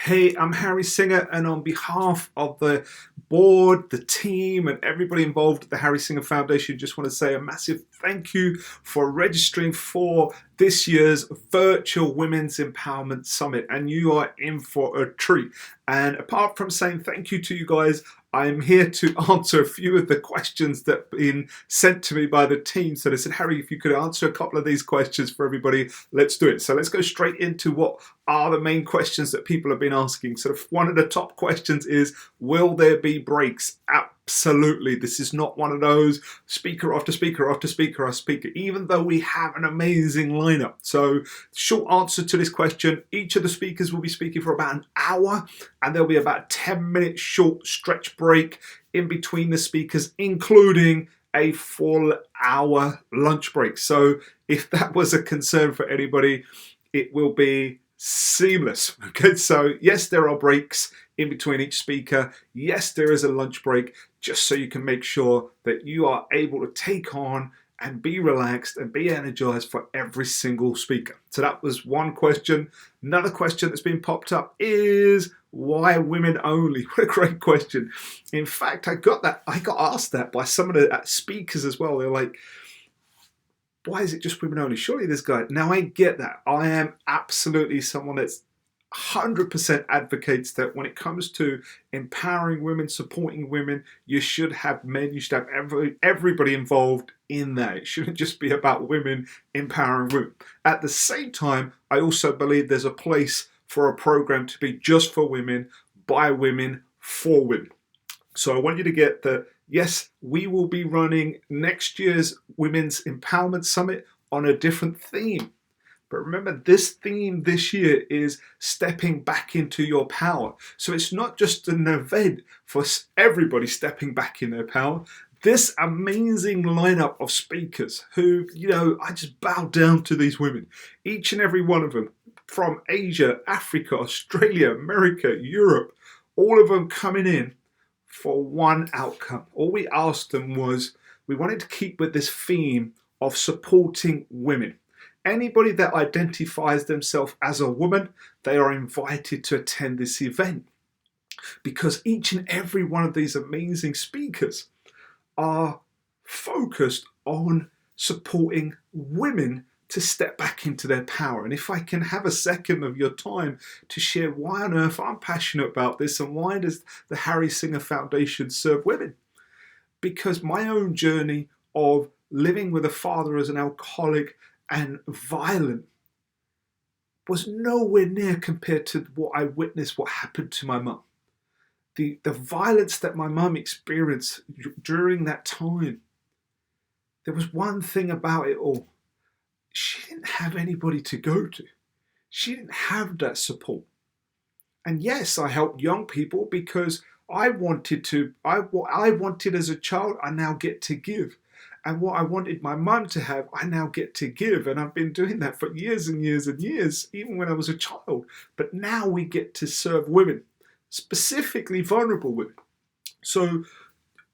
Hey, I'm Harry Singha, and on behalf of the board, the team, and everybody involved at the Harry Singha Foundation, just want to say a massive thank you for registering for this year's Virtual Women's Empowerment Summit, and you are in for a treat. And apart from saying thank you to you guys, I'm here to answer a few of the questions that have been sent to me by the team. So they said, Harry, if you could answer a couple of these questions for everybody, let's do it. So let's go straight into what are the main questions that people have been asking. So one of the top questions is, will there be breaks? Absolutely. This is not one of those speaker after speaker after speaker after speaker, even though we have an amazing lineup. So short answer to this question, each of the speakers will be speaking for about an hour, and there'll be about a 10-minute short stretch break in between the speakers, including a full hour lunch break. So if that was a concern for anybody, it will be seamless. Okay, so yes, there are breaks in between each speaker. Yes, there is a lunch break, just so you can make sure that you are able to take on and be relaxed and be energized for every single speaker. So that was one question. Another question that's been popped up is, why women only? What a great question. In fact, I got asked that by some of the speakers as well. They're like, why is it just women only? Surely this guy. Now I get that. I am absolutely someone that's 100% advocates that when it comes to empowering women, supporting women, you should have men, you should have everybody involved in that. It shouldn't just be about women empowering women. At the same time, I also believe there's a place for a program to be just for women, by women, for women. So I want you to get that, yes, we will be running next year's Women's Empowerment Summit on a different theme. But remember, this theme this year is stepping back into your power. So it's not just an event for everybody stepping back in their power. This amazing lineup of speakers who, I just bow down to these women. Each and every one of them, from Asia, Africa, Australia, America, Europe, all of them coming in for one outcome. All we asked them was, we wanted to keep with this theme of supporting women. Anybody that identifies themselves as a woman, they are invited to attend this event, because each and every one of these amazing speakers are focused on supporting women to step back into their power. And if I can have a second of your time to share why on earth I'm passionate about this and why does the Harry Singha Foundation serve women? Because my own journey of living with a father as an alcoholic and violent was nowhere near compared to what I witnessed, what happened to my mum. The violence that my mum experienced during that time, there was one thing about it all. She didn't have anybody to go to. She didn't have that support. And yes, I helped young people because I wanted as a child, I now get to give. And what I wanted my mum to have, I now get to give. And I've been doing that for years and years and years, even when I was a child. But now we get to serve women, specifically vulnerable women. So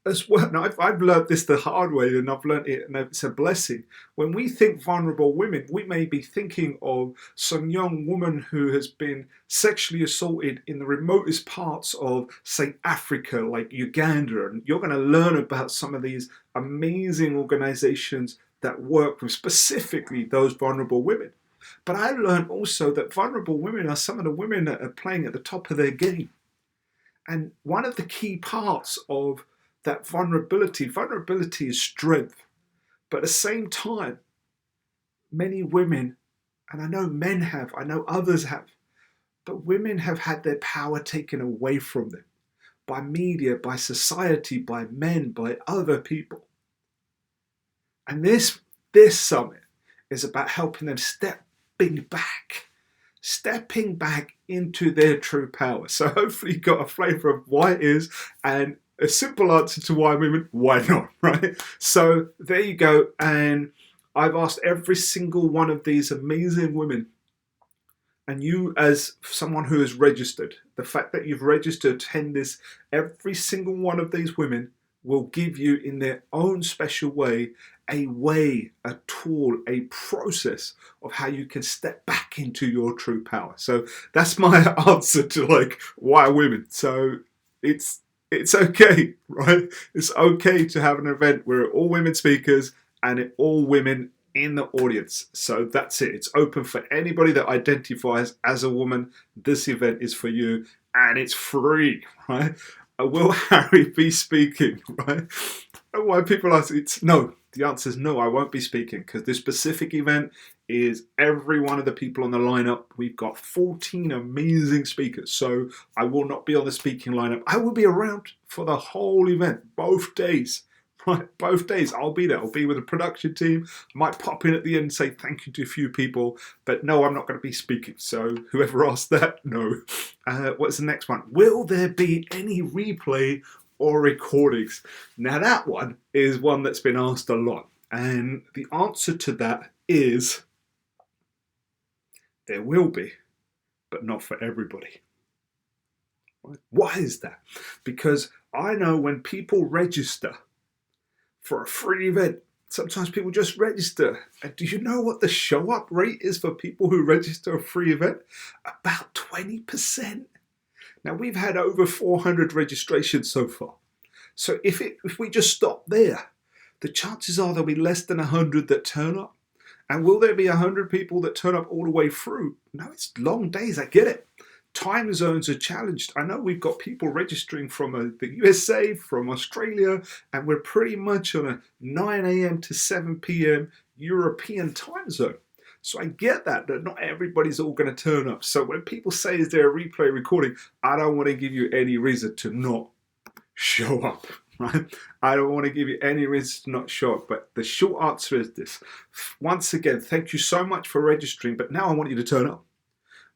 as well, now I've learned this the hard way, and I've learned it, and it's a blessing. When we think vulnerable women, we may be thinking of some young woman who has been sexually assaulted in the remotest parts of, say, Africa, like Uganda. And you're going to learn about some of these amazing organizations that work with specifically those vulnerable women. But I learned also that vulnerable women are some of the women that are playing at the top of their game. And one of the key parts of that vulnerability is strength. But at the same time, many women, and I know men have, I know others have, but women have had their power taken away from them by media, by society, by men, by other people. And this summit is about helping them stepping back into their true power. So hopefully you got a flavour of why it is, and a simple answer to why women, why not, right? So there you go. And I've asked every single one of these amazing women, and you as someone who has registered, the fact that you've registered to attend this, every single one of these women will give you in their own special way a way, a tool, a process of how you can step back into your true power. So that's my answer to like, why women? So it's okay, right? It's okay to have an event where all women speakers and all women in the audience. So that's it. It's open for anybody that identifies as a woman. This event is for you and it's free, right? Will Harry be speaking, right? And why people ask, it's no. The answer is no, I won't be speaking because this specific event is every one of the people on the lineup. We've got 14 amazing speakers. So I will not be on the speaking lineup. I will be around for the whole event, both days. Right, both days I'll be there. I'll be with the production team. I might pop in at the end and say thank you to a few people, but no, I'm not going to be speaking. So whoever asked that, no. What's the next one? Will there be any replay or recordings? Now that one is one that's been asked a lot, and the answer to that is there will be, but not for everybody. Why is that? Because I know when people register for a free event, sometimes people just register. And do you know what the show up rate is for people who register a free event? About 20%. Now we've had over 400 registrations so far. So if we just stop there, the chances are there'll be less than 100 that turn up. And will there be 100 people that turn up all the way through? No, it's long days, I get it. Time zones are challenged. I know we've got people registering from the USA, from Australia, and we're pretty much on a 9 a.m. to 7 p.m. European time zone. So I get that not everybody's all going to turn up. So when people say, is there a replay recording? I don't want to give you any reason to not show up, right? I don't want to give you any reason to not show up. But the short answer is this. Once again, thank you so much for registering, but now I want you to turn up.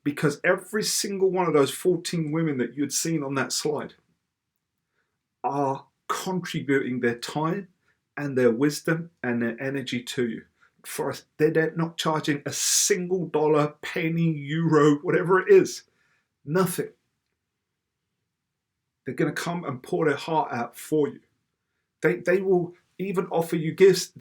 Because every single one of those 14 women that you'd seen on that slide are contributing their time and their wisdom and their energy to you. For us, they're not charging a single dollar, penny, euro, whatever it is. Nothing. They're going to come and pour their heart out for you. They will even offer you gifts.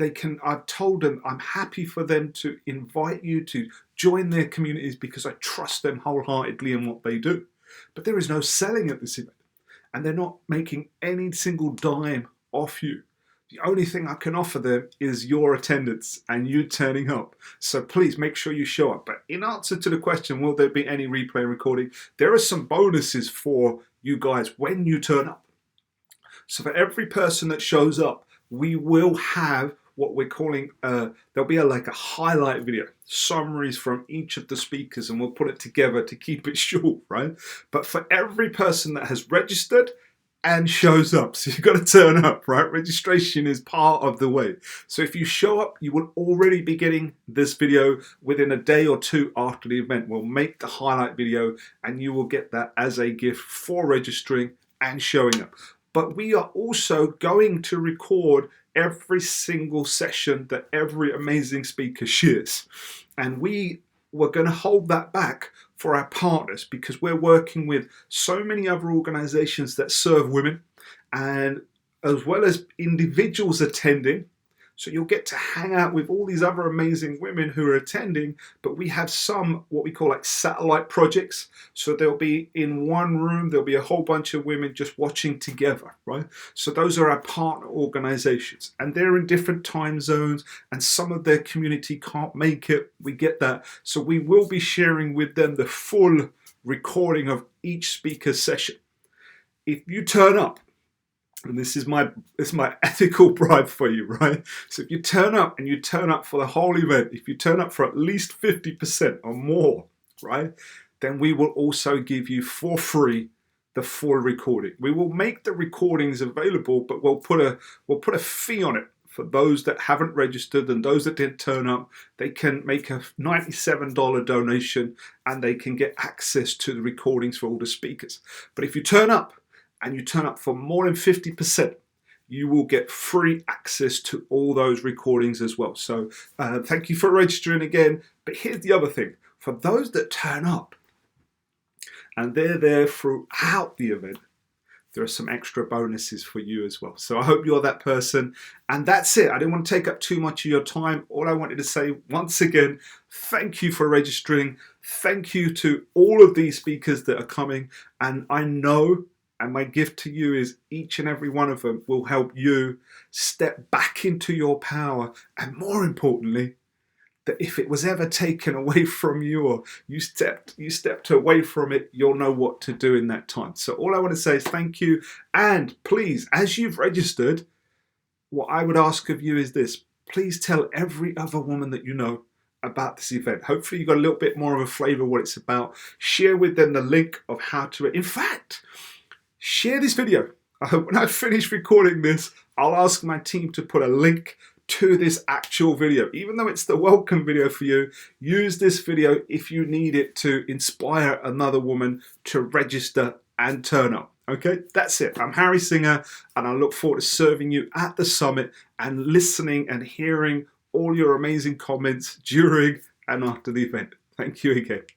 I've told them I'm happy for them to invite you to join their communities because I trust them wholeheartedly in what they do. But there is no selling at this event, and they're not making any single dime off you. The only thing I can offer them is your attendance and you turning up. So please make sure you show up. But in answer to the question, will there be any replay recording? There are some bonuses for you guys when you turn up. So for every person that shows up, we will have what we're calling, there'll be like a highlight video, summaries from each of the speakers, and we'll put it together to keep it short, right? But for every person that has registered and shows up, so you've got to turn up, right? Registration is part of the way. So if you show up, you will already be getting this video within a day or two after the event. We'll make the highlight video and you will get that as a gift for registering and showing up. But we are also going to record every single session that every amazing speaker shares. And we were going to hold that back for our partners because we're working with so many other organizations that serve women, and as well as individuals attending. So you'll get to hang out with all these other amazing women who are attending, but we have some what we call like satellite projects. So they'll be in one room, there'll be a whole bunch of women just watching together, right? So those are our partner organizations, and they're in different time zones, and some of their community can't make it. We get that. So we will be sharing with them the full recording of each speaker's session. If you turn up, and this is my ethical bribe for you, right? So if you turn up and you turn up for the whole event, if you turn up for at least 50% or more, right, then we will also give you for free the full recording. We will make the recordings available, but we'll put a fee on it for those that haven't registered, and those that didn't turn up. They can make a $97 donation and they can get access to the recordings for all the speakers. But if you turn up, and you turn up for more than 50%, you will get free access to all those recordings as well. So thank you for registering again. But here's the other thing. For those that turn up and they're there throughout the event, there are some extra bonuses for you as well. So I hope you're that person. And that's it. I didn't want to take up too much of your time. All I wanted to say once again, thank you for registering. Thank you to all of these speakers that are coming. And I know, and my gift to you is each and every one of them will help you step back into your power. And more importantly, that if it was ever taken away from you or you stepped away from it, you'll know what to do in that time. So all I want to say is thank you. And please, as you've registered, what I would ask of you is this. Please tell every other woman that you know about this event. Hopefully you got a little bit more of a flavor of what it's about. Share with them the link of how to, in fact, share this video. I hope when I finish recording this, I'll ask my team to put a link to this actual video. Even though it's the welcome video for you, use this video if you need it to inspire another woman to register and turn up. Okay, that's it. I'm Harry Singha, and I look forward to serving you at the summit and listening and hearing all your amazing comments during and after the event. Thank you again.